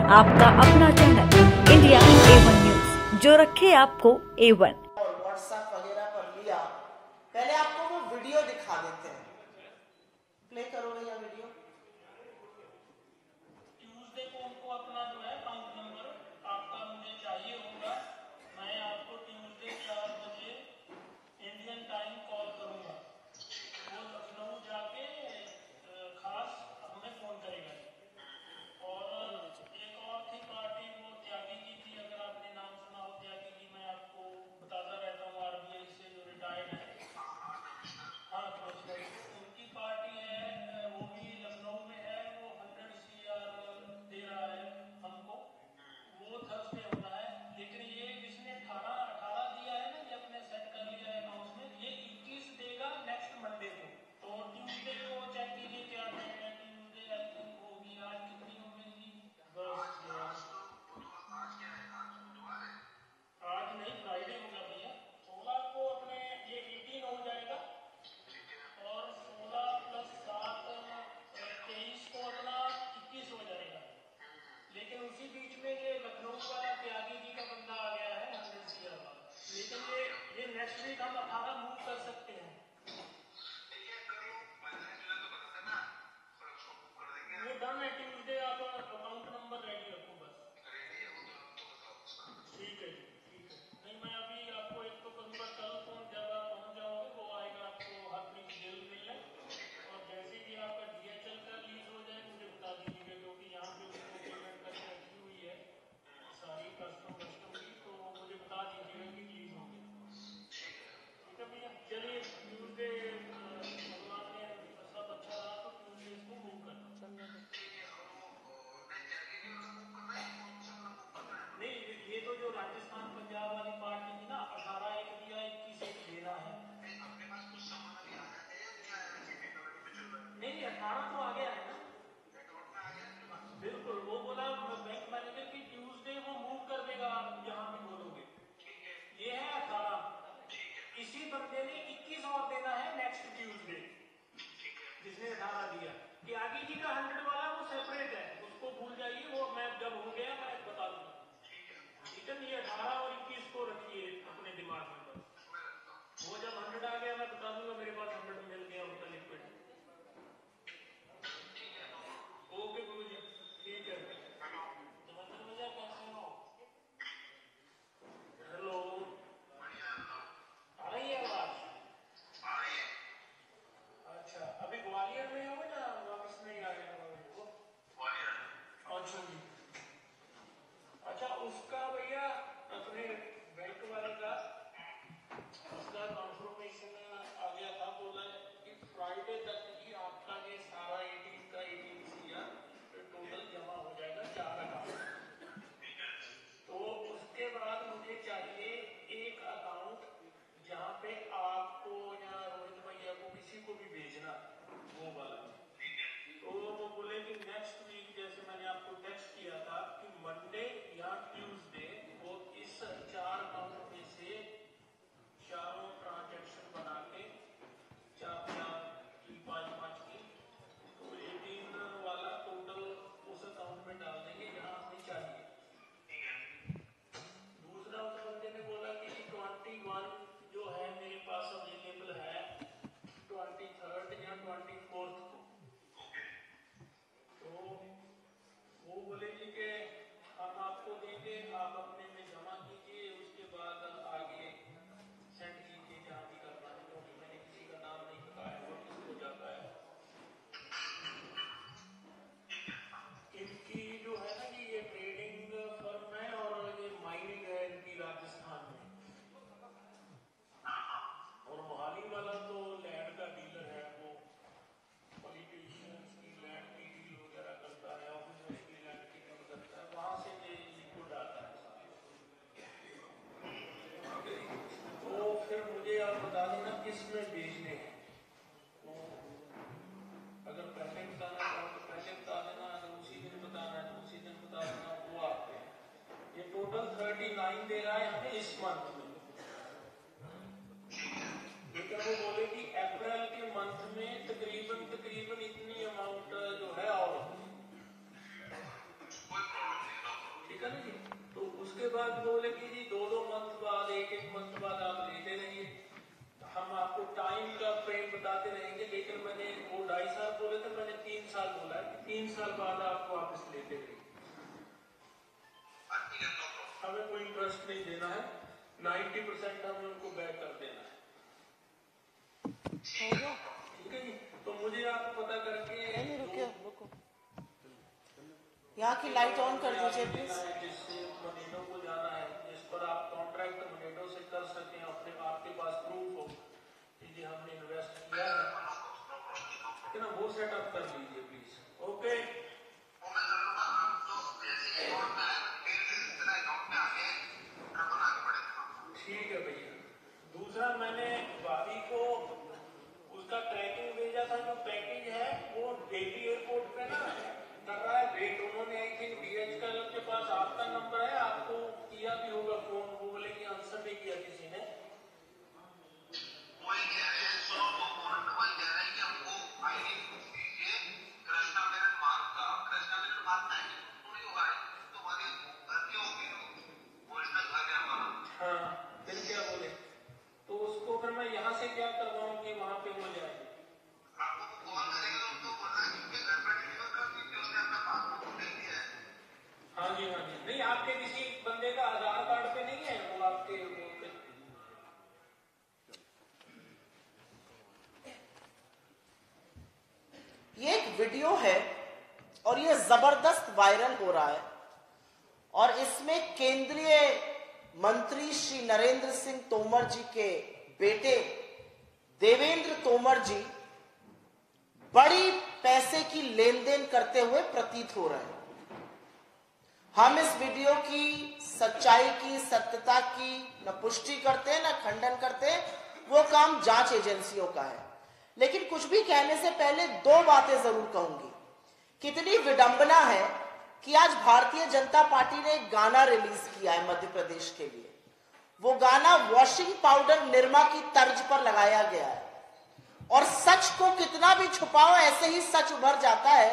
आपका अपना channel India A1 news, जो रखे आपको A1। और व्हाट्सएप वगैरह पर लिया, पहले आपको वो वीडियो दिखा देते हैं। प्ले करो भैया वीडियो। ट्यूसडे को उनको अपना जो है अकाउंट नंबर आपका मुझे चाहिए होगा। मैं आपको ट्यूसडे 4 बजे इंडियन टाइम कॉल करूंगा। वो लखनऊ जाके खास हमें फोन करेगा। और एक और थी पार्टी, वो त्यागी जी थी, अगर आपने नाम सुना हो त्यागी जी, मैं आपको बताता रहता हूँ, RBI से जो रिटायर्ड है। हाँ, उनकी पार्टी है, वो भी लखनऊ में है। वो 100 CR दे रहा है हमको। वो थर्सडे होना है, लेकिन ये जिसने 18 दिया है ना, ये अपने सेट कर लिया है अकाउंट में, ये 21 देगा नेक्स्ट मंडे को। तो ट्यूसडे को चेक कीजिए क्या डेट है। ट्यूसडे आई थिंक होगी, आज कितनी हो गई जी? बस आज नहीं, फ्राइडे होगा भैया। 16 को अपने ये 18 हो जाएगा, और 16 + 7 23 को अपना 21 हो जाएगा। लेकिन उसी बीच में ये लखनऊ का त्यागी जी का बंदा आ गया है 100 CR वाला। लेकिन ये नेक्स्ट वीक हम 18 मूव कर सकते हैं। वो डन है। ट्यूसडे आप अकाउंट नंबर रेडी रखो बस। ठीक है जी, ठीक है। नहीं, मैं अभी आपको एक तो करूँगा कल फोन, जब आप पहुँच जाओगे वो आएगा आपको हरप्रीत जल्द मिलने। और जैसे भी आपका DHL का रिलीज हो जाए मुझे बता दीजिएगा, क्योंकि यहाँ पे उसको पेमेंट करके रखी हुई है सारी कस्टम की, तो मुझे बता दीजिएगा कि रिलीज हो गई। ठीक है भैया, चलिए ट्यूसडे भगवान ने सब अच्छा रहा तो ट्यूसडे इसको मूव करना। नहीं, ये तो जो राजस्थान पंजाब वाली पार्टी थी ना, 18 एक दिया, 21 एक देना है। नहीं, 18 तो आ गया है ना, बिल्कुल। वो बोला बैंक मैनेजर की ट्यूसडे वो मूव कर देगा, आप जहां भी बोलोगे। ये है 18। इसी बंदे ने 21 और देना है नेक्स्ट ट्यूसडे, जिसने 18 दिया। त्यागी जी का 100 वाला वो सेपरेट है, उसको भूल जाइए, वो मैं जब हो गया मैं बता दूंगा। ठीक है, ये 18 और 21 को रखिए अपने दिमाग में बस। वो जब 100 आ गया मैं बता दूंगा, मेरे पास 100 मिल गया उनका लिक्विड। ओके गुरुजी, ठीक है। नमस्ते भैया, कैसे हो? हेलो, आ रही है आवाज? अच्छा, अभी ग्वालियर में हो या वापस नहीं आ गए? अच्छा जी। अच्छा, उसका भैया अपने बैंक वाले का उसका कंफर्मेशन आ गया था, बोला 2.5 साल बोले थे, मैंने 3 साल बोला है कि 3 साल बाद आप वापस लेते गए। हमें कोई इंटरेस्ट नहीं देना है, 90% हमें उनको बैक कर देना है। ठीक है जी। तो मुझे आप पता करके यहाँ की लाइट ऑन कर दीजिए प्लीज। जिससे मोनेडो को जाना है, जिस पर आप कॉन्ट्रैक्ट मोनेडो से कर सकें, अपने आपके पास प्रूफ हो कि हमने इन्वेस्ट किया है ना, वो सेटअप कर लीजिए प्लीज। ओके, ठीक है भैया। दूसरा, मैंने भाभी को उसका ट्रैकिंग भेजा था, जो पैकेज है वो दिल्ली एयरपोर्ट पे ना कर रहा है वेट। उन्होंने आई थिंक DHL के पास आपका नंबर है, आपको किया भी होगा फोन, वो बोले कि आंसर नहीं किया किसी ने। हाँ, फिर क्या बोले? तो उसको फिर मैं यहाँ से क्या करवाऊँ कि वहाँ पे हो जाए? हाँ जी, हाँ जी। नहीं, आपके किसी बंदे का आधार कार्ड पे नहीं है वो आपके पे? ये एक वीडियो है और ये जबरदस्त वायरल हो रहा है, और इसमें केंद्रीय मंत्री श्री नरेंद्र सिंह तोमर जी के बेटे देवेंद्र तोमर जी बड़ी पैसे की लेन देन करते हुए प्रतीत हो रहे हैं। हम इस वीडियो की सच्चाई की, सत्यता की न पुष्टि करते हैं न खंडन करते हैं, वो काम जांच एजेंसियों का है। लेकिन कुछ भी कहने से पहले दो बातें जरूर कहूंगी। कितनी विडंबना है कि आज भारतीय जनता पार्टी ने एक गाना रिलीज किया है मध्य प्रदेश के लिए। वो गाना वॉशिंग पाउडर निरमा की तर्ज पर लगाया गया है, और सच को कितना भी छुपाओ ऐसे ही सच उभर जाता है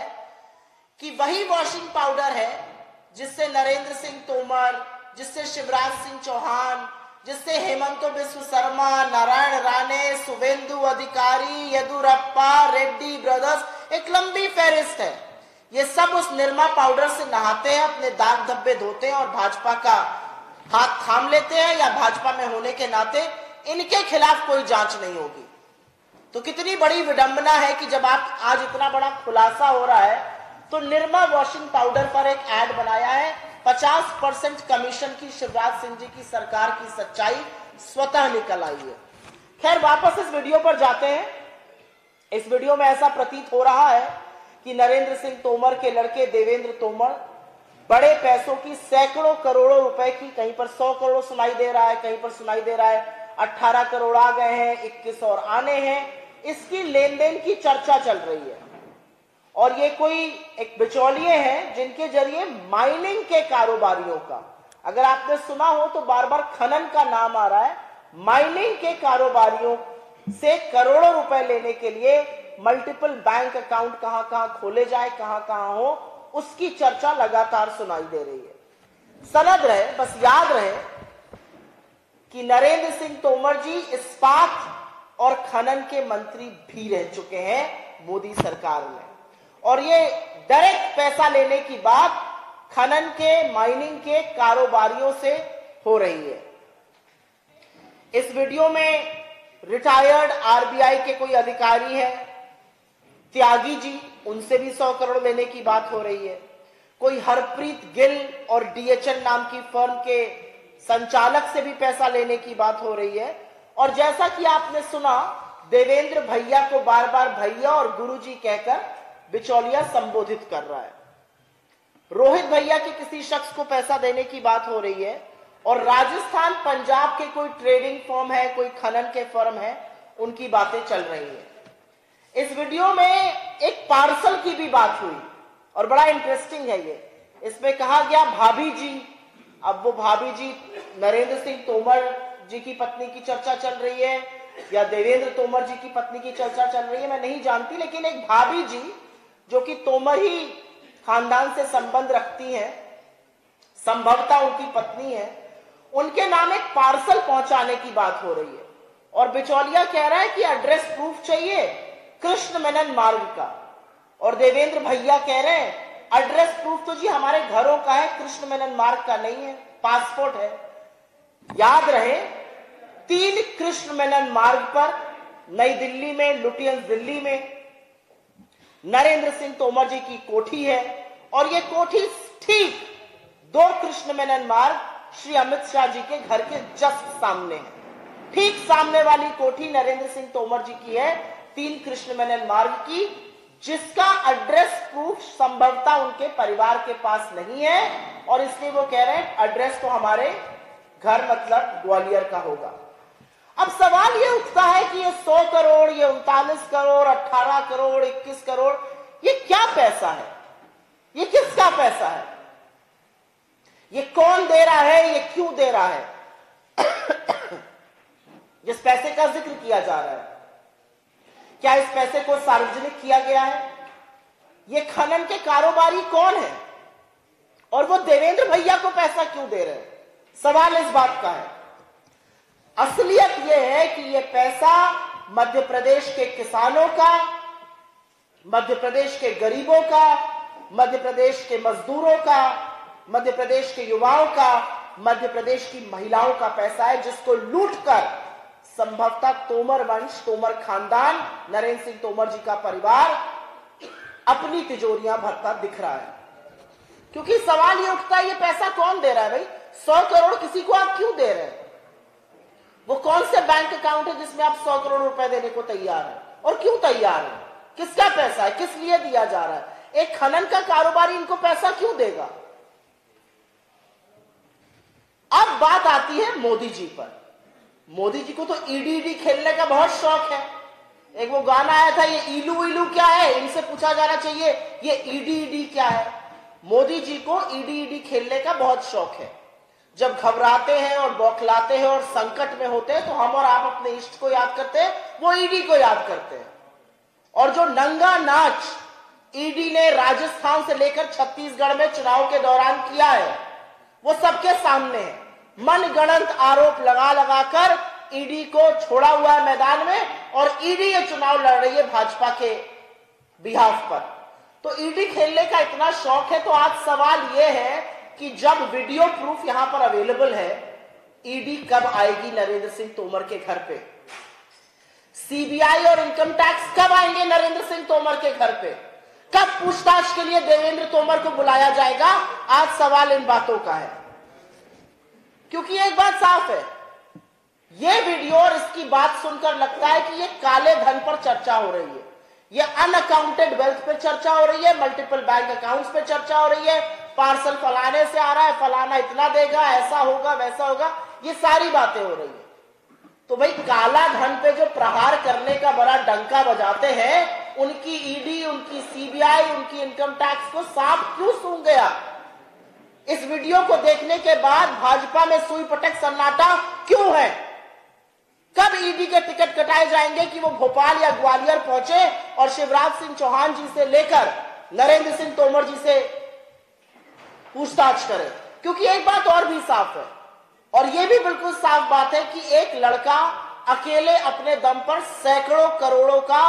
कि वही वॉशिंग पाउडर है जिससे नरेंद्र सिंह तोमर, जिससे शिवराज सिंह चौहान, जिससे हेमंत बिस्व शर्मा, नारायण राणे, शुभेंदु अधिकारी, येदुरप्पा, रेड्डी ब्रदर्स, एक लंबी फहरिस्त है। ये सब उस निरमा पाउडर से नहाते हैं, अपने दाग धब्बे धोते हैं और भाजपा का हाथ थाम लेते हैं, या भाजपा में होने के नाते इनके खिलाफ कोई जांच नहीं होगी। तो कितनी बड़ी विडंबना है कि जब आप आज इतना बड़ा खुलासा हो रहा है, तो निरमा वॉशिंग पाउडर पर एक ऐड बनाया है। 50% कमीशन की शिवराज सिंह जी की सरकार की सच्चाई स्वतः निकल आई है। खैर, वापस इस वीडियो पर जाते हैं। इस वीडियो में ऐसा प्रतीत हो रहा है कि नरेंद्र सिंह तोमर के लड़के देवेंद्र तोमर बड़े पैसों की, सैकड़ों करोड़ों रुपए की, कहीं पर 100 करोड़ सुनाई दे रहा है, कहीं पर सुनाई दे रहा है 18 करोड़ आ गए हैं, 21 और आने हैं, इसकी लेन देन की चर्चा चल रही है। और ये कोई एक बिचौलिए हैं जिनके जरिए माइनिंग के कारोबारियों का, अगर आपने सुना हो तो बार बार खनन का नाम आ रहा है, माइनिंग के कारोबारियों से करोड़ों रुपए लेने के लिए मल्टीपल बैंक अकाउंट कहां कहां खोले जाए, कहां कहां हो, उसकी चर्चा लगातार सुनाई दे रही है। सनद रहे, बस याद रहे कि नरेंद्र सिंह तोमर जी इस्पात और खनन के मंत्री भी रह चुके हैं मोदी सरकार में, और ये डायरेक्ट पैसा लेने की बात खनन के, माइनिंग के कारोबारियों से हो रही है। इस वीडियो में रिटायर्ड RBI के कोई अधिकारी है, त्यागी जी, उनसे भी 100 करोड़ लेने की बात हो रही है। कोई हरप्रीत गिल और DHL नाम की फर्म के संचालक से भी पैसा लेने की बात हो रही है। और जैसा कि आपने सुना, देवेंद्र भैया को बार बार भैया और गुरुजी कहकर बिचौलिया संबोधित कर रहा है। रोहित भैया के किसी शख्स को पैसा देने की बात हो रही है, और राजस्थान, पंजाब के कोई ट्रेडिंग फर्म है, कोई खनन के फर्म है, उनकी बातें चल रही है। इस वीडियो में एक पार्सल की भी बात हुई, और बड़ा इंटरेस्टिंग है ये। इसमें कहा गया भाभी जी, अब वो भाभी जी नरेंद्र सिंह तोमर जी की पत्नी की चर्चा चल रही है या देवेंद्र तोमर जी की पत्नी की चर्चा चल रही है, मैं नहीं जानती, लेकिन एक भाभी जी जो कि तोमर ही खानदान से संबंध रखती हैं, संभवतः उनकी पत्नी है, उनके नाम एक पार्सल पहुंचाने की बात हो रही है। और बिचौलिया कह रहा है कि एड्रेस प्रूफ चाहिए, कृष्ण मेनन मार्ग का, और देवेंद्र भैया कह रहे हैं एड्रेस प्रूफ तो जी हमारे घरों का है, कृष्ण मेनन मार्ग का नहीं है, पासपोर्ट है। याद रहे 3 कृष्ण मेनन मार्ग पर, नई दिल्ली में, लुटियंस दिल्ली में नरेंद्र सिंह तोमर जी की कोठी है, और ये कोठी ठीक 2 कृष्ण मेनन मार्ग श्री अमित शाह जी के घर के जस्ट सामने है। ठीक सामने वाली कोठी नरेंद्र सिंह तोमर जी की है, 3 कृष्ण मेनन मार्ग की, जिसका एड्रेस प्रूफ संभवतः उनके परिवार के पास नहीं है, और इसलिए वो कह रहे हैं एड्रेस तो हमारे घर मतलब ग्वालियर का होगा। अब सवाल ये उठता है कि ये 100 करोड़, ये 39 करोड़, 18 करोड़, 21 करोड़, ये क्या पैसा है? ये किसका पैसा है? ये कौन दे रहा है? ये क्यों दे रहा है? जिस पैसे का जिक्र किया जा रहा है, क्या इस पैसे को सार्वजनिक किया गया है? ये खनन के कारोबारी कौन है और वो देवेंद्र भैया को पैसा क्यों दे रहे हैं? सवाल इस बात का है। असलियत यह है कि यह पैसा मध्य प्रदेश के किसानों का, मध्य प्रदेश के गरीबों का, मध्य प्रदेश के मजदूरों का, मध्य प्रदेश के युवाओं का, मध्य प्रदेश की महिलाओं का पैसा है, जिसको लूटकर संभवतः तोमर वंश, तोमर खानदान, नरेंद्र सिंह तोमर जी का परिवार अपनी तिजोरियां भरता दिख रहा है। क्योंकि सवाल ये उठता है, ये पैसा कौन दे रहा है भाई? 100 करोड़ किसी को आप क्यों दे रहे हैं? वो कौन से बैंक अकाउंट है जिसमें आप 100 करोड़ रुपए देने को तैयार है, और क्यों तैयार है? किसका पैसा है? किस लिए दिया जा रहा है? एक खनन का कारोबारी इनको पैसा क्यों देगा? अब बात आती है मोदी जी पर। मोदी जी को तो ईडी खेलने का बहुत शौक है। एक वो गाना आया था, ये इलू इलू क्या है, इनसे पूछा जाना चाहिए ये ईडी क्या है। मोदी जी को ईडी खेलने का बहुत शौक है। जब घबराते हैं और बौखलाते हैं और संकट में होते हैं तो हम और आप अपने इष्ट को याद करते हैं, वो ईडी को याद करते हैं। और जो नंगा नाच ईडी ने राजस्थान से लेकर छत्तीसगढ़ में चुनाव के दौरान किया है, वो सबके सामने है। मनगढ़ंत आरोप लगा लगाकर ईडी को छोड़ा हुआ है मैदान में, और ईडी ये चुनाव लड़ रही है भाजपा के बिहाफ पर। तो ईडी खेलने का इतना शौक है। तो आज सवाल यह है कि जब वीडियो प्रूफ यहां पर अवेलेबल है, ईडी कब आएगी नरेंद्र सिंह तोमर के घर पे? सीबीआई और इनकम टैक्स कब आएंगे नरेंद्र सिंह तोमर के घर पे? कब पूछताछ के लिए देवेंद्र तोमर को बुलाया जाएगा? आज सवाल इन बातों का है। क्योंकि एक बात साफ है, यह वीडियो और इसकी बात सुनकर लगता है कि यह काले धन पर चर्चा हो रही है, यह अनअकाउंटेड वेल्थ पर चर्चा हो रही है, मल्टीपल बैंक अकाउंट्स पे चर्चा हो रही है, पार्सल फलाने से आ रहा है, फलाना इतना देगा, ऐसा होगा वैसा होगा, ये सारी बातें हो रही है। तो भाई काला धन पे जो प्रहार करने का बड़ा डंका बजाते हैं, उनकी ईडी, उनकी सीबीआई, उनकी इनकम टैक्स को सांप क्यों सूंघ गया? इस वीडियो को देखने के बाद भाजपा में सुई पटक सन्नाटा क्यों है? कब ईडी के टिकट कटाए जाएंगे कि वो भोपाल या ग्वालियर पहुंचे और शिवराज सिंह चौहान जी से लेकर नरेंद्र सिंह तोमर जी से पूछताछ करें? क्योंकि एक बात और भी साफ है, और यह भी बिल्कुल साफ बात है कि एक लड़का अकेले अपने दम पर सैकड़ों करोड़ों का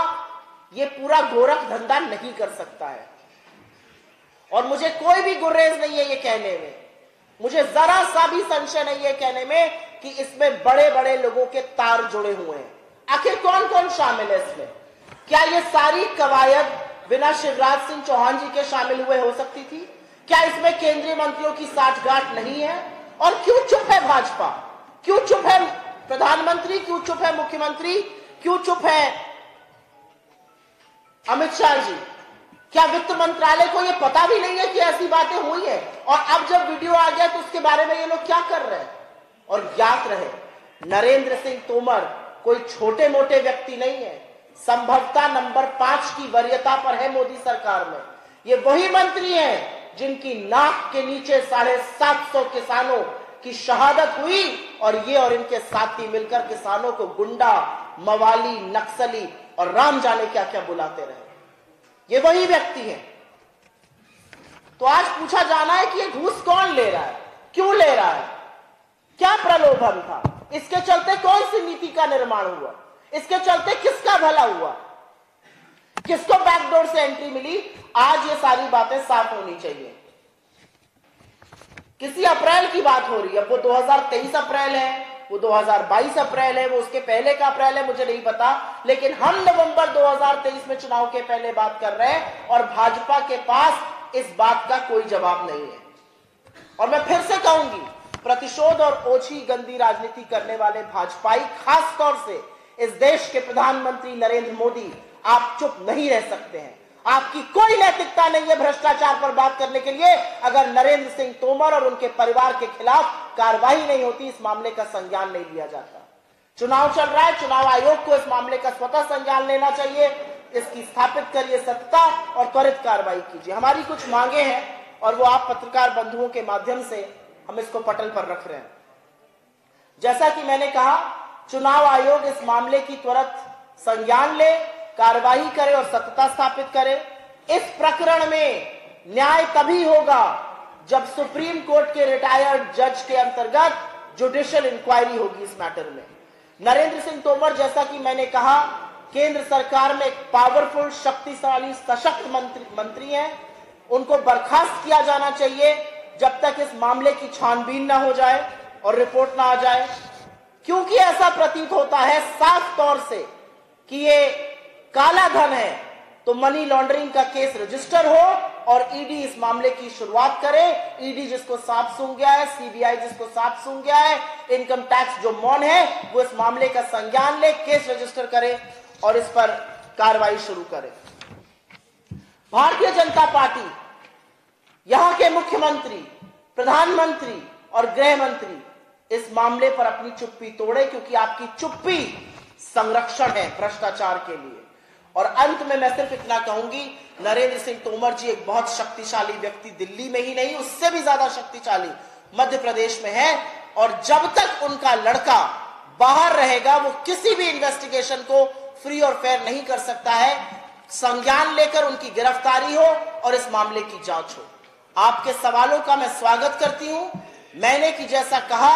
ये पूरा गोरख धंधा नहीं कर सकता है। और मुझे कोई भी गुर्रेज नहीं है ये कहने में, मुझे जरा सा भी संशय नहीं है कहने में कि इसमें बड़े बड़े लोगों के तार जुड़े हुए हैं। आखिर कौन कौन शामिल है इसमें? क्या ये सारी कवायद बिना शिवराज सिंह चौहान जी के शामिल हुए हो सकती थी? क्या इसमें केंद्रीय मंत्रियों की साठगांठ नहीं है? और क्यों चुप है भाजपा? क्यों चुप है प्रधानमंत्री? क्यों चुप है मुख्यमंत्री? क्यों चुप है अमित शाह जी? क्या वित्त मंत्रालय को यह पता भी नहीं है कि ऐसी बातें हुई है? और अब जब वीडियो आ गया तो उसके बारे में ये लोग क्या कर रहे हैं? और याद रहे, नरेंद्र सिंह तोमर कोई छोटे मोटे व्यक्ति नहीं है। संभवतः नंबर 5 की वरीयता पर है मोदी सरकार में। ये वही मंत्री हैं जिनकी नाक के नीचे 750 किसानों की शहादत हुई, और ये और इनके साथी मिलकर किसानों को गुंडा, मवाली, नक्सली और राम जाने क्या क्या बुलाते रहे। ये वही व्यक्ति है। तो आज पूछा जाना है कि ये घूस कौन ले रहा है, क्यों ले रहा है, क्या प्रलोभन था, इसके चलते कौन सी नीति का निर्माण हुआ, इसके चलते किसका भला हुआ? किसको बैकडोर से एंट्री मिली? आज ये सारी बातें साफ होनी चाहिए। किसी अप्रैल की बात हो रही है, वो 2023 अप्रैल है, वो 2022 अप्रैल है, वो उसके पहले का अप्रैल है, मुझे नहीं पता, लेकिन हम नवंबर 2023 में चुनाव के पहले बात कर रहे हैं और भाजपा के पास इस बात का कोई जवाब नहीं है। और मैं फिर से कहूंगी, प्रतिशोध और ओछी गंदी राजनीति करने वाले भाजपाई, खास तौर से इस देश के प्रधानमंत्री नरेंद्र मोदी, आप चुप नहीं रह सकते हैं। आपकी कोई नैतिकता नहीं है भ्रष्टाचार पर बात करने के लिए। अगर नरेंद्र सिंह तोमर और उनके परिवार के खिलाफ कार्रवाई नहीं होती, इस मामले का संज्ञान नहीं लिया जाता। चुनाव चल रहा है, चुनाव आयोग को इस मामले का स्वतः संज्ञान लेना चाहिए। इसकी स्थापित करिए सत्यता और त्वरित कार्रवाई कीजिए। हमारी कुछ मांगे हैं और वो आप पत्रकार बंधुओं के माध्यम से हम इसको पटल पर रख रहे हैं। जैसा कि मैंने कहा, चुनाव आयोग इस मामले की त्वरित संज्ञान ले, कार्रवाई करे और सत्यता स्थापित करे। इस प्रकरण में न्याय तभी होगा जब सुप्रीम कोर्ट के रिटायर्ड जज के अंतर्गत जुडिशियल इंक्वायरी होगी इस मैटर में। नरेंद्र सिंह तोमर, जैसा कि मैंने कहा, केंद्र सरकार में एक पावरफुल, शक्तिशाली, सशक्त मंत्री हैं। उनको बर्खास्त किया जाना चाहिए जब तक इस मामले की छानबीन ना हो जाए और रिपोर्ट ना आ जाए, क्योंकि ऐसा प्रतीत होता है साफ तौर से कि ये काला धन है। तो मनी लॉन्ड्रिंग का केस रजिस्टर हो और ईडी इस मामले की शुरुआत करे। ईडी जिसको सांप सूंघ गया है, सीबीआई जिसको सांप सूंघ गया है, इनकम टैक्स जो मौन है, वो इस मामले का संज्ञान ले, केस रजिस्टर करे और इस पर कार्रवाई शुरू करे। भारतीय जनता पार्टी, यहां के मुख्यमंत्री, प्रधानमंत्री और गृह मंत्री इस मामले पर अपनी चुप्पी तोड़े, क्योंकि आपकी चुप्पी संरक्षण है भ्रष्टाचार के लिए। और अंत में मैं सिर्फ इतना कहूंगी, नरेंद्र सिंह तोमर जी एक बहुत शक्तिशाली व्यक्ति, दिल्ली में ही नहीं, उससे भी ज्यादा शक्तिशाली मध्य प्रदेश में है। और जब तक उनका लड़का बाहर रहेगा, वो किसी भी इन्वेस्टिगेशन को फ्री और फेयर नहीं कर सकता है। संज्ञान लेकर उनकी गिरफ्तारी हो और इस मामले की जांच हो। आपके सवालों का मैं स्वागत करती हूं। मैंने कि जैसा कहा,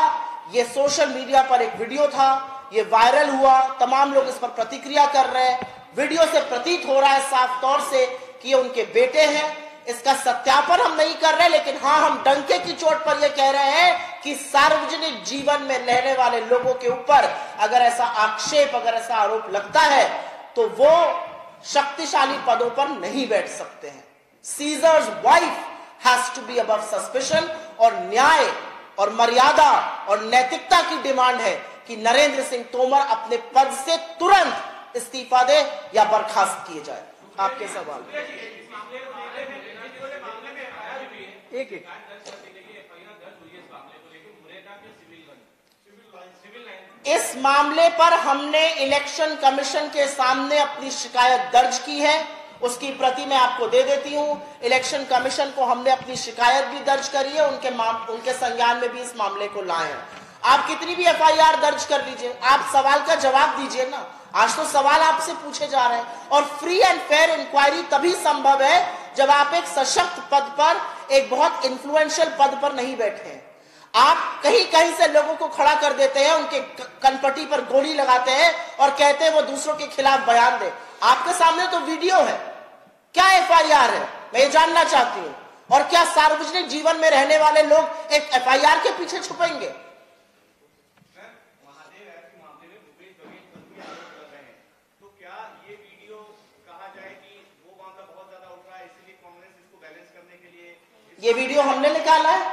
यह सोशल मीडिया पर एक वीडियो था, ये वायरल हुआ, तमाम लोग इस पर प्रतिक्रिया कर रहे हैं। वीडियो से प्रतीत हो रहा है साफ तौर से कि ये उनके बेटे हैं। इसका सत्यापन हम नहीं कर रहे, लेकिन हाँ, हम डंके की चोट पर यह कह रहे हैं कि सार्वजनिक जीवन में रहने वाले लोगों के ऊपर अगर ऐसा आक्षेप, अगर ऐसा आरोप लगता है, तो वो शक्तिशाली पदों पर नहीं बैठ सकते हैं। Caesar's wife has to be above suspicion. और न्याय और मर्यादा और नैतिकता की डिमांड है कि नरेंद्र सिंह तोमर अपने पद से तुरंत इस्तीफा दे या बर्खास्त किए जाए। आपके सवाल। एक इस मामले पर हमने इलेक्शन कमीशन के सामने अपनी शिकायत दर्ज की है, उसकी प्रति मैं आपको दे देती हूं। इलेक्शन कमीशन को हमने अपनी शिकायत भी दर्ज करी है, उनके संज्ञान में भी इस मामले को लाए हैं। आप कितनी भी एफआईआर दर्ज कर लीजिए, आप सवाल का जवाब दीजिए ना। आज तो सवाल आपसे पूछे जा रहे हैं। और फ्री एंड फेयर इंक्वायरी तभी संभव है जब आप एक सशक्त पद पर, एक बहुत इन्फ्लुएंशियल पद पर नहीं बैठे हैं। आप कहीं कहीं से लोगों को खड़ा कर देते हैं, उनके कनपटी पर गोली लगाते हैं और कहते हैं वो दूसरों के खिलाफ बयान दे। आपके सामने तो वीडियो है, क्या एफआईआर है, मैं ये जानना चाहती हूं। और क्या सार्वजनिक जीवन में रहने वाले लोग एक एफआईआर के पीछे छुपेंगे? ये वीडियो हमने निकाला है,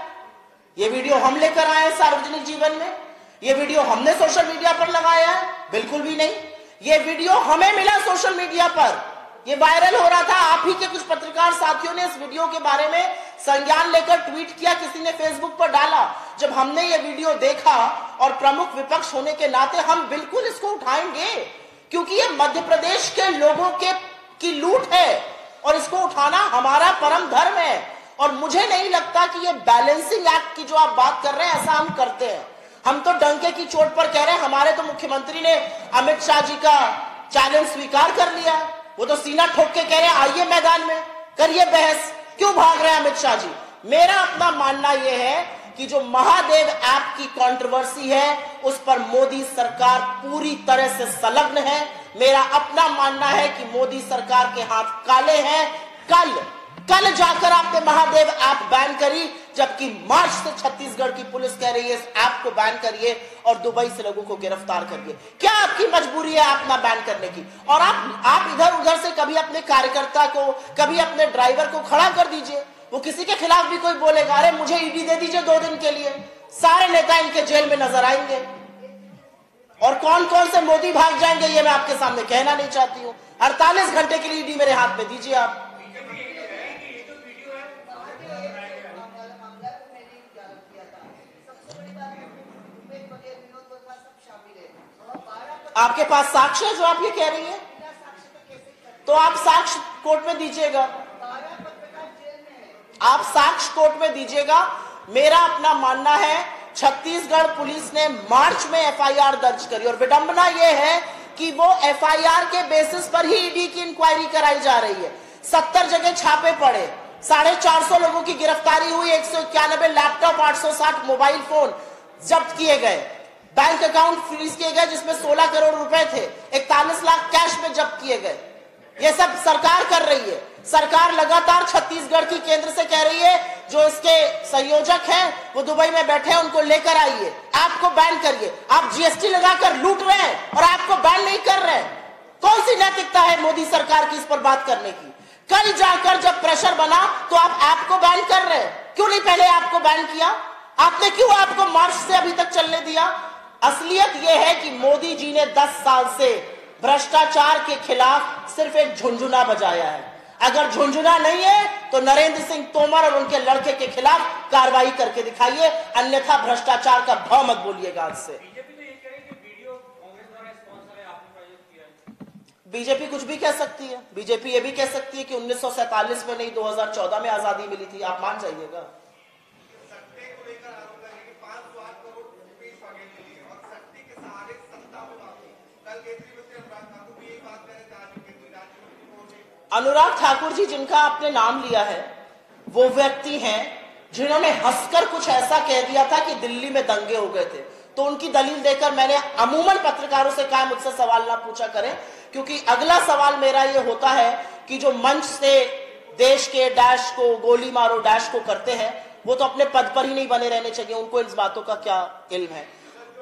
ये वीडियो हम लेकर आए हैं सार्वजनिक जीवन में, ये वीडियो हमने सोशल मीडिया पर लगाया है? बिल्कुल भी नहीं। ये वीडियो हमें मिला सोशल मीडिया पर, ये वायरल हो रहा था। आप ही के कुछ पत्रकार साथियों ने इस वीडियो के बारे में संज्ञान लेकर ट्वीट किया, किसी ने फेसबुक पर डाला। जब हमने ये वीडियो देखा और प्रमुख विपक्ष होने के नाते हम बिल्कुल इसको उठाएंगे, क्योंकि ये मध्य प्रदेश के लोगों की लूट है और इसको उठाना हमारा परम धर्म है। और मुझे नहीं लगता कि ये बैलेंसिंग एक्ट की जो आप बात कर रहे हैं, ऐसा हम करते हैं। हम तो डंके की चोट पर कह रहे हैं। हमारे तो मुख्यमंत्री ने अमित शाह जी का चैलेंज स्वीकार कर लिया। वो तो सीना ठोक के कह रहे हैं आइए मैदान में करिए बहस। क्यों भाग रहे हैं अमित शाह जी? मेरा अपना मानना यह है कि जो महादेव ऐप की कंट्रोवर्सी है, उस पर मोदी सरकार पूरी तरह से संलग्न है। मेरा अपना मानना है कि मोदी सरकार के हाथ काले हैं। कल जाकर आपने महादेव ऐप बैन करी, जबकि मार्च से छत्तीसगढ़ की पुलिस कह रही है इस ऐप को बैन करिए और दुबई से लोगों को गिरफ्तार करिए। क्या आपकी मजबूरी है ऐप ना बैन करने की? और आप इधर उधर से कभी अपने कार्यकर्ता को, कभी अपने ड्राइवर को खड़ा कर दीजिए, वो किसी के खिलाफ भी कोई बोलेगा, अरे मुझे ईडी दे दीजिए 2 दिन के लिए, सारे नेता इनके जेल में नजर आएंगे। और कौन कौन से मोदी भाग जाएंगे ये मैं आपके सामने कहना नहीं चाहती हूं। 48 घंटे के लिए ईडी मेरे हाथ में दीजिए आप। आपके पास साक्ष्य है जो आप ये कह रही है? तो आप साक्ष्य कोर्ट में दीजिएगा, आप साक्ष्य कोर्ट में दीजिएगा। मेरा अपना मानना है छत्तीसगढ़ पुलिस ने मार्च में एफआईआर दर्ज करी और विडंबना यह है कि वो एफआईआर के बेसिस पर ही ईडी की इंक्वायरी कराई जा रही है। 70 जगह छापे पड़े, 450 लोगों की गिरफ्तारी हुई, 191 लैपटॉप, 860 मोबाइल फोन जब्त किए गए, बैंक अकाउंट फ्रीज किए गए जिसमें 16 करोड़ रुपए थे, 41 लाख कैश में जब्त किए गए। ये सब सरकार कर रही है। सरकार लगातार छत्तीसगढ़ की केंद्र से कह रही है जो इसके संयोजक हैं वो दुबई में बैठे हैं, उनको लेकर आइए, ऐप को बैन करिए। आप जीएसटी लगाकर लूट रहे हैं और ऐप को बैन नहीं कर रहे हैं। कौन सी नैतिकता है मोदी सरकार की इस पर बात करने की? कल जाकर जब प्रेशर बना तो आप ऐप को बैन कर रहे हैं, क्यों नहीं पहले ऐप को बैन किया? आपने क्यों ऐप को मार्च से अभी तक चलने दिया? असलियत यह है कि मोदी जी ने 10 साल से भ्रष्टाचार के खिलाफ सिर्फ एक झुंझुना बजाया है। अगर झुंझुना नहीं है तो नरेंद्र सिंह तोमर और उनके लड़के के खिलाफ कार्रवाई करके दिखाइए, अन्यथा भ्रष्टाचार का भाव मत बोलिएगा आज से। बीजेपी कुछ भी कह सकती है। बीजेपी ये भी कह सकती है कि 1947 में नहीं 2014 में आजादी मिली थी, आप मान जाइएगा। अनुराग ठाकुर जी जिनका आपने नाम लिया है वो व्यक्ति हैं जिन्होंने हंसकर कुछ ऐसा कह दिया था कि दिल्ली में दंगे हो गए थे। तो उनकी दलील देकर मैंने अमूमन पत्रकारों से कहा मुझसे सवाल ना पूछा करें, क्योंकि अगला सवाल मेरा ये होता है कि जो मंच से देश के डैश को गोली मारो डैश को करते हैं वो तो अपने पद पर ही नहीं बने रहने चाहिए, उनको इन बातों का क्या इल्म है?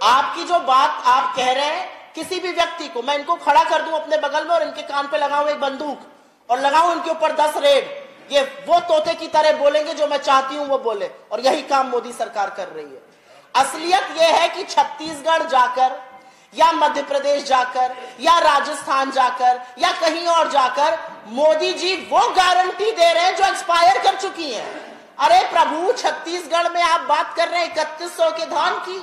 आपकी जो बात आप कह रहे हैं, किसी भी व्यक्ति को मैं इनको खड़ा कर दूं अपने बगल में और इनके कान पे लगाऊं एक बंदूक और लगाऊं इनके ऊपर 10 रेड, ये वो तोते की तरह बोलेंगे जो मैं चाहती हूं वो बोले, और यही काम मोदी सरकार कर रही है। असलियत यह है कि छत्तीसगढ़ जाकर या मध्य प्रदेश जाकर या राजस्थान जाकर या कहीं और जाकर मोदी जी वो गारंटी दे रहे हैं जो एक्सपायर कर चुकी है। अरे प्रभु, छत्तीसगढ़ में आप बात कर रहे हैं 3100 के धान की,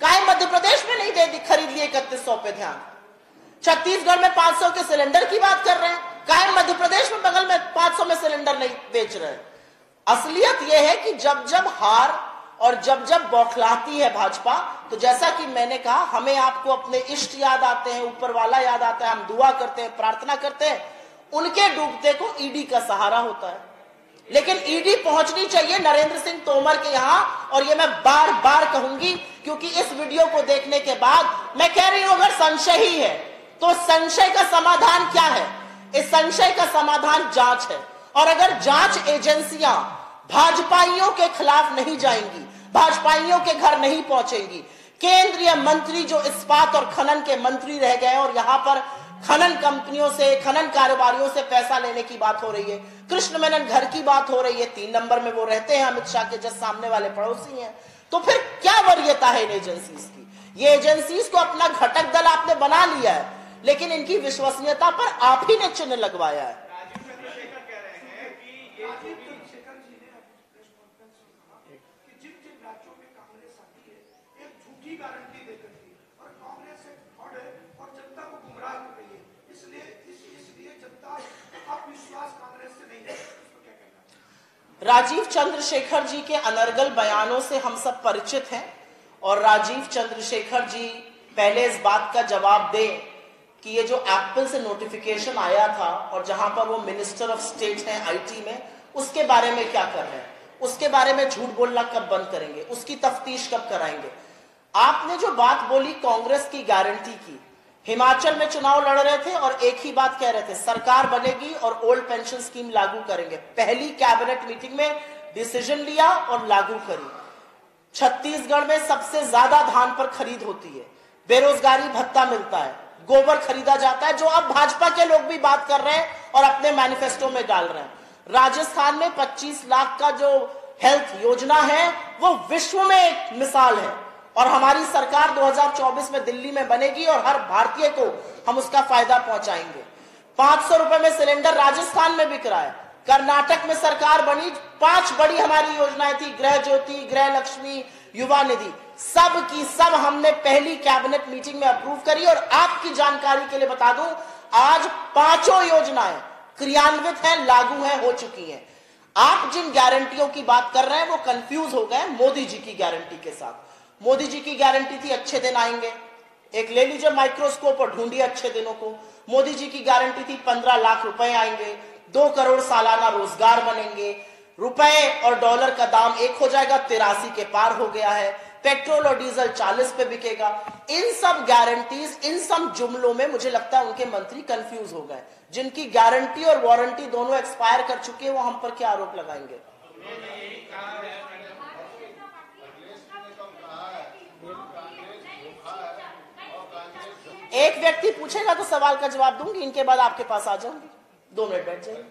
काहे मध्य प्रदेश में नहीं दे खरीद लिए 3100 पे ध्यान? छत्तीसगढ़ में 500 के सिलेंडर की बात कर रहे हैं, काहे मध्य प्रदेश में बगल में 500 में सिलेंडर नहीं बेच रहे? असलियत यह है कि जब जब हार और जब जब बौखलाती है भाजपा, तो जैसा कि मैंने कहा हमें आपको अपने इष्ट याद आते हैं, ऊपर वाला याद आता है, हम दुआ करते हैं, प्रार्थना करते हैं, उनके डूबते को ईडी का सहारा होता है। लेकिन ईडी पहुंचनी चाहिए नरेंद्र सिंह तोमर के यहां, और ये मैं बार बार कहूंगी क्योंकि इस वीडियो को देखने के बाद मैं कह रही हूं अगर संशय ही है तो संशय का समाधान क्या है? इस संशय का समाधान जांच है। और अगर जांच एजेंसियां भाजपाइयों के खिलाफ नहीं जाएंगी, भाजपाइयों के घर नहीं पहुंचेंगी, केंद्रीय मंत्री जो इस्पात और खनन के मंत्री रह गए और यहां पर खनन कंपनियों से, खनन कारोबारियों से पैसा लेने की बात हो रही है, कृष्ण मेनन घर की बात हो रही है, 3 नंबर में वो रहते हैं, अमित शाह के जस्ट सामने वाले पड़ोसी हैं, तो फिर क्या वरीयता है इन एजेंसीज की? ये एजेंसीज को अपना घटक दल आपने बना लिया है, लेकिन इनकी विश्वसनीयता पर आप ही ने चिन्ह लगवाया है। राजीव चंद्रशेखर जी के अनर्गल बयानों से हम सब परिचित हैं, और राजीव चंद्रशेखर जी पहले इस बात का जवाब दें कि ये जो एप्पल से नोटिफिकेशन आया था और जहां पर वो मिनिस्टर ऑफ स्टेट हैं आईटी में, उसके बारे में क्या कर रहे हैं, उसके बारे में झूठ बोलना कब बंद करेंगे, उसकी तफ्तीश कब कराएंगे? आपने जो बात बोली कांग्रेस की गारंटी की हिमाचल में चुनाव लड़ रहे थे और एक ही बात कह रहे थे, सरकार बनेगी और ओल्ड पेंशन स्कीम लागू करेंगे। पहली कैबिनेट मीटिंग में डिसीजन लिया और लागू करी। छत्तीसगढ़ में सबसे ज्यादा धान पर खरीद होती है, बेरोजगारी भत्ता मिलता है, गोबर खरीदा जाता है, जो अब भाजपा के लोग भी बात कर रहे हैं और अपने मैनिफेस्टो में डाल रहे हैं। राजस्थान में 25 लाख का जो हेल्थ योजना है वो विश्व में एक मिसाल है और हमारी सरकार 2024 में दिल्ली में बनेगी और हर भारतीय को हम उसका फायदा पहुंचाएंगे। 500 रुपए में सिलेंडर राजस्थान में बिक रहा है। कर्नाटक में सरकार बनी, 5 बड़ी हमारी योजनाएं थी, गृह ज्योति, गृह लक्ष्मी, युवा निधि, सब की सब हमने पहली कैबिनेट मीटिंग में अप्रूव करी। और आपकी जानकारी के लिए बता दूं, आज 5 योजनाएं क्रियान्वित हैं, लागू हैं, हो चुकी हैं। आप जिन गारंटियों की बात कर रहे हैं वो कंफ्यूज हो गए मोदी जी की गारंटी के साथ। मोदी जी की गारंटी थी अच्छे दिन आएंगे, एक ले लीजिए माइक्रोस्कोप और ढूंढिए अच्छे दिनों को। मोदी जी की गारंटी थी 15 लाख रुपए आएंगे, 2 करोड़ सालाना रोजगार बनेंगे, रुपए और डॉलर का दाम एक हो जाएगा, 83 के पार हो गया है, पेट्रोल और डीजल 40 पे बिकेगा। इन सब गारंटीज, इन सब जुमलों में मुझे लगता है उनके मंत्री कंफ्यूज हो गए। जिनकी गारंटी और वारंटी दोनों एक्सपायर कर चुकी है वो हम पर क्या आरोप लगाएंगे? एक व्यक्ति पूछेगा तो सवाल का जवाब दूंगी, इनके बाद आपके पास आ जाऊंगी। 2 मिनट बैठ जाइए।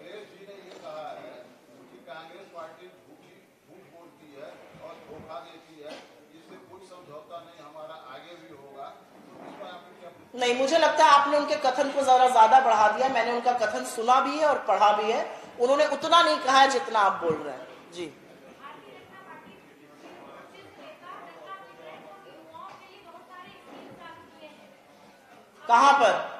नहीं, मुझे लगता है आपने उनके कथन को जरा ज्यादा बढ़ा दिया। मैंने उनका कथन सुना भी है और पढ़ा भी है। उन्होंने उतना नहीं कहा है जितना आप बोल रहे हैं। जी, कहां पर?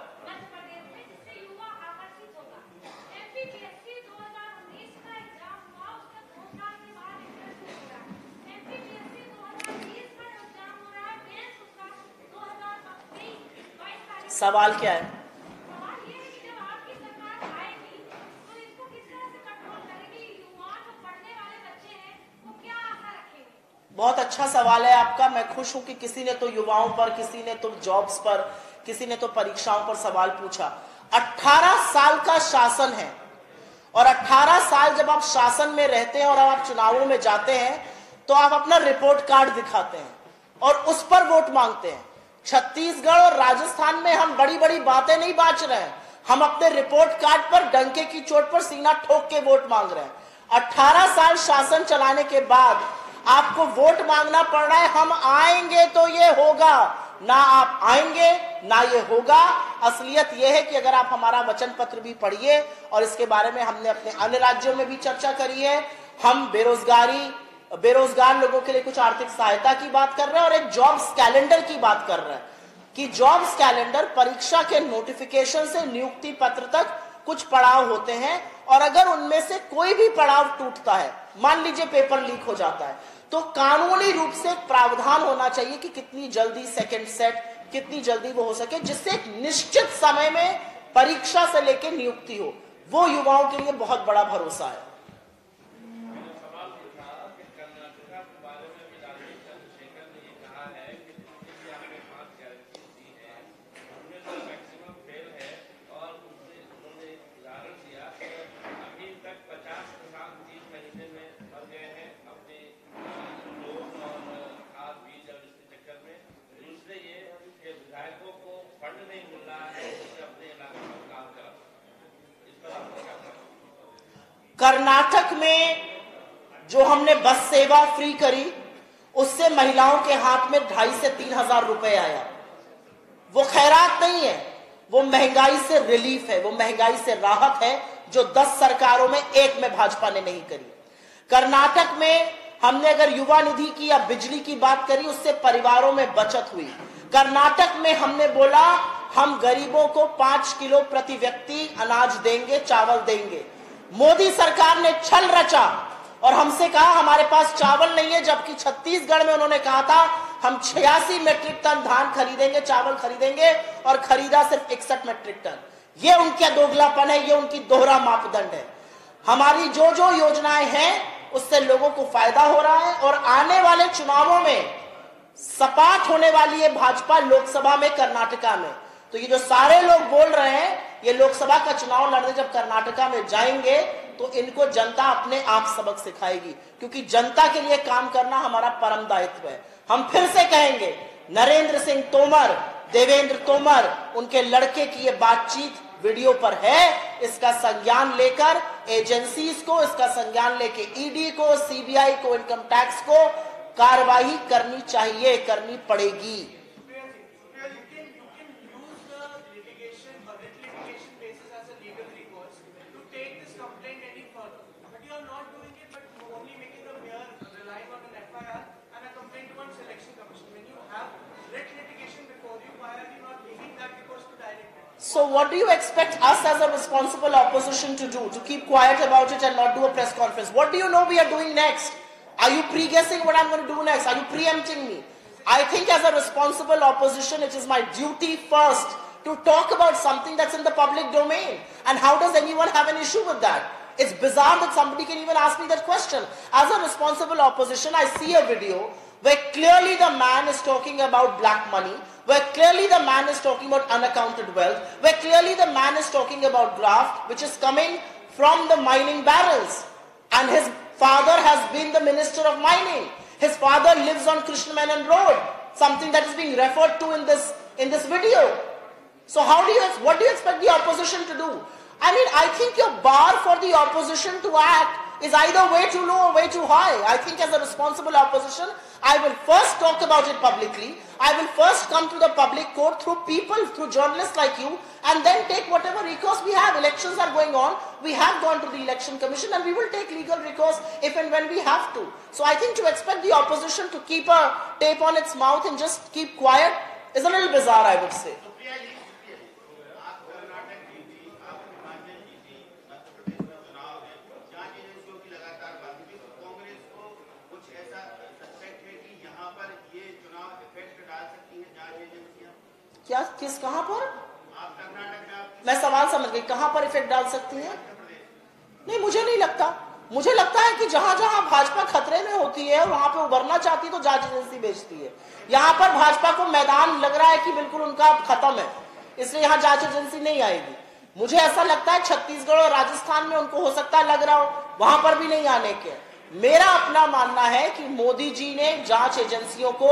सवाल क्या है? बहुत अच्छा सवाल है आपका। मैं खुश हूं कि किसी ने तो युवाओं पर, किसी ने तो जॉब्स पर, किसी ने तो परीक्षाओं पर सवाल पूछा। 18 साल का शासन है और 18 साल जब आप शासन में रहते हैं और आप चुनावों में जाते हैं तो आप अपना रिपोर्ट कार्ड दिखाते हैं और उस पर वोट मांगते हैं। छत्तीसगढ़ और राजस्थान में हम बड़ी बड़ी बातें नहीं बांट रहे हैं, हम अपने रिपोर्ट कार्ड पर डंके की चोट पर सीना ठोक के वोट मांग रहे हैं। 18 साल शासन चलाने के बाद आपको वोट मांगना पड़ रहा है। हम आएंगे तो ये होगा, ना आप आएंगे ना ये होगा। असलियत ये है कि अगर आप हमारा वचन पत्र भी पढ़िए, और इसके बारे में हमने अपने अन्य राज्यों में भी चर्चा करी है, हम बेरोजगार लोगों के लिए कुछ आर्थिक सहायता की बात कर रहे हैं और एक जॉब्स कैलेंडर की बात कर रहे हैं कि जॉब्स कैलेंडर परीक्षा के नोटिफिकेशन से नियुक्ति पत्र तक कुछ पड़ाव होते हैं और अगर उनमें से कोई भी पड़ाव टूटता है, मान लीजिए पेपर लीक हो जाता है, तो कानूनी रूप से एक प्रावधान होना चाहिए कि कितनी जल्दी सेकंड सेट, कितनी जल्दी वो हो सके, जिससे एक निश्चित समय में परीक्षा से लेकर नियुक्ति हो। वो युवाओं के लिए बहुत बड़ा भरोसा है। कर्नाटक में जो हमने बस सेवा फ्री करी उससे महिलाओं के हाथ में 2,500 से 3,000 रुपए आया। वो खैरात नहीं है, वो महंगाई से रिलीफ है, वो महंगाई से राहत है जो 10 सरकारों में एक में भाजपा ने नहीं करी। कर्नाटक में हमने अगर युवा निधि की या बिजली की बात करी, उससे परिवारों में बचत हुई। कर्नाटक में हमने बोला हम गरीबों को 5 किलो प्रति व्यक्ति अनाज देंगे, चावल देंगे। मोदी सरकार ने छल रचा और हमसे कहा हमारे पास चावल नहीं है, जबकि छत्तीसगढ़ में उन्होंने कहा था हम 86 मेट्रिक टन धान खरीदेंगे, चावल खरीदेंगे, और खरीदा सिर्फ 61 मेट्रिक टन। ये उनका दोगलापन है, ये उनकी दोहरा मापदंड है। हमारी जो जो योजनाएं हैं उससे लोगों को फायदा हो रहा है और आने वाले चुनावों में सपाट होने वाली है भाजपा लोकसभा में कर्नाटका में। तो ये जो सारे लोग बोल रहे हैं, ये लोकसभा का चुनाव लड़ने जब कर्नाटका में जाएंगे तो इनको जनता अपने आप सबक सिखाएगी, क्योंकि जनता के लिए काम करना हमारा परम दायित्व है। हम फिर से कहेंगे, नरेंद्र सिंह तोमर, देवेंद्र तोमर, उनके लड़के की ये बातचीत वीडियो पर है, इसका संज्ञान लेकर एजेंसीज को, इसका संज्ञान लेके ईडी को, सीबीआई को, इनकम टैक्स को कार्रवाई करनी चाहिए, करनी पड़ेगी। So what do you expect us as a responsible opposition to do? To keep quiet about it and not do a press conference? What do you know we are doing next? Are you pre-guessing what I'm going to do next? Are you preempting me? I think as a responsible opposition, it is my duty first to talk about something that's in the public domain. And how does anyone have an issue with that? It's bizarre that somebody can even ask me that question. As a responsible opposition, I see a video where clearly the man is talking about black money, where clearly the man is talking about unaccounted wealth, where clearly the man is talking about graft, which is coming from the mining barrels. And his father has been the minister of mining. His father lives on Krishna Menon Road, something that is being referred to in this video. So what do you expect the opposition to do? I mean, I think your bar for the opposition to act is either way too low or way too high. I think as a responsible opposition, I will first talk about it publicly. I will first come to the public court through people, through journalists like you, and then take whatever recourse we have. Elections are going on. We have gone to the Election Commission and we will take legal recourse if and when we have to. So I think to expect the opposition to keep a tape on its mouth and just keep quiet is a little bizarre, I would say. क्या किस कहां पर? मैं सवाल समझ गई, कहां पर इफेक्ट डाल सकती है? नहीं, मुझे नहीं लगता। मुझे लगता है कि जहां जहां भाजपा खतरे में होती है वहां पे उभरना चाहती तो जांच एजेंसी भेजती है। यहां पर भाजपा को मैदान लग रहा है कि बिल्कुल उनका खत्म है, इसलिए यहां जांच एजेंसी नहीं आएगी। मुझे ऐसा लगता है छत्तीसगढ़ और राजस्थान में उनको हो सकता है लग रहा हो, वहां पर भी नहीं आने के। मेरा अपना मानना है कि मोदी जी ने जांच एजेंसियों को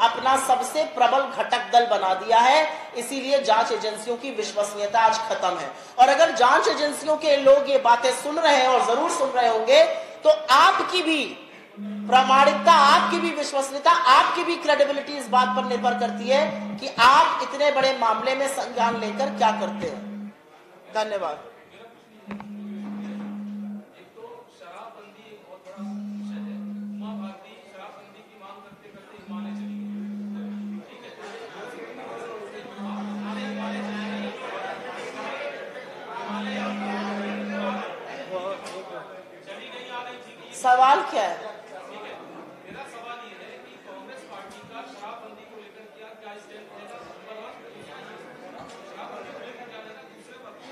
अपना सबसे प्रबल घटक दल बना दिया है, इसीलिए जांच एजेंसियों की विश्वसनीयता आज खत्म है। और अगर जांच एजेंसियों के लोग ये बातें सुन रहे हैं, और जरूर सुन रहे होंगे, तो आपकी भी प्रामाणिकता, आपकी भी विश्वसनीयता, आपकी भी क्रेडिबिलिटी इस बात पर निर्भर करती है कि आप इतने बड़े मामले में संज्ञान लेकर क्या करते हैं। धन्यवाद। सवाल क्या है? मेरा सवाल ये है कि कांग्रेस पार्टी का शराबबंदी को लेकर क्या स्टैंड है? शराबबंदी को लेकर क्या लेना? दूसरे पक्ष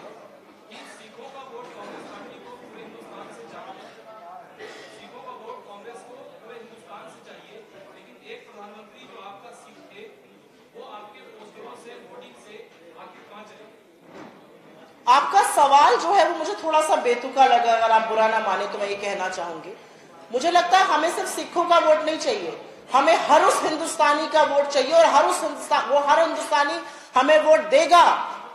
कि सिखों का वोट कांग्रेस पार्टी को पूरे हिंदुस्तान से चाहिए, सिखों का वोट कांग्रेस को पूरे हिंदुस्तान से चाहिए, लेकिन एक प्रधानमंत्री जो आपका सिख थे वो आपके पोस्टरों से, वोटिंग से आखिर कहां चले? आपका सवाल जो है वो मुझे थोड़ा सा बेतुका लगा। अगर आप बुरा ना माने तो मैं ये कहना चाहूंगी, मुझे लगता है हमें सिर्फ सिखों का वोट नहीं चाहिए, हमें हर उस हिंदुस्तानी का वोट चाहिए, और हर हिंदुस्तानी हमें वोट देगा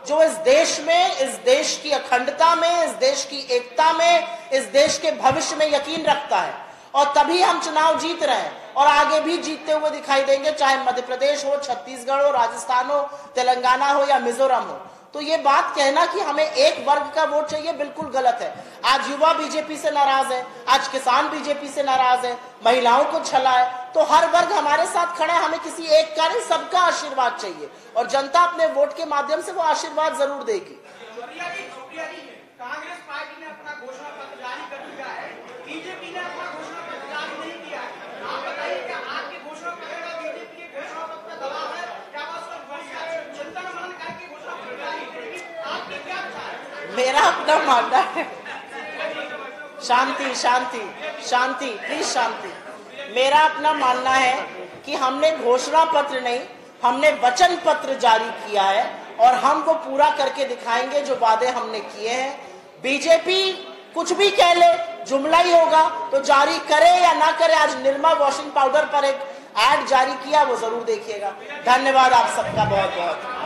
जो इस देश में, इस देश की अखंडता में, इस देश की एकता में, इस देश के भविष्य में यकीन रखता है। और तभी हम चुनाव जीत रहे हैं और आगे भी जीतते हुए दिखाई देंगे, चाहे मध्य प्रदेश हो, छत्तीसगढ़ हो, राजस्थान हो, तेलंगाना हो या मिजोरम हो। तो ये बात कहना कि हमें एक वर्ग का वोट चाहिए बिल्कुल गलत है। आज युवा बीजेपी से नाराज है, आज किसान बीजेपी से नाराज है, महिलाओं को छला है, तो हर वर्ग हमारे साथ खड़ा है। हमें किसी एक का नहीं, सबका आशीर्वाद चाहिए, और जनता अपने वोट के माध्यम से वो आशीर्वाद जरूर देगी। कांग्रेस पार्टी ने अपना घोषणा पत्र जारी कर दिया है, बीजेपी ने अपना घोषणा पत्र जारी नहीं किया है। आप बताइए, क्या आपके घोषणा पत्र का बीजेपी के घोषणा पत्र दबाव है? क्या चिंतन मनन करके घोषणा पत्र जारी करेगी? आपके क्या विचार है? मेरा अपना मानना है, शांति शांति शांति, प्लीज शांति। मेरा अपना मानना है कि हमने घोषणा पत्र नहीं, हमने वचन पत्र जारी किया है, और हम वो पूरा करके दिखाएंगे जो वादे हमने किए हैं। बीजेपी कुछ भी कह ले, जुमला ही होगा, तो जारी करे या ना करे। आज निरमा वॉशिंग पाउडर पर एक ऐड जारी किया, वो जरूर देखिएगा। धन्यवाद आप सबका बहुत बहुत।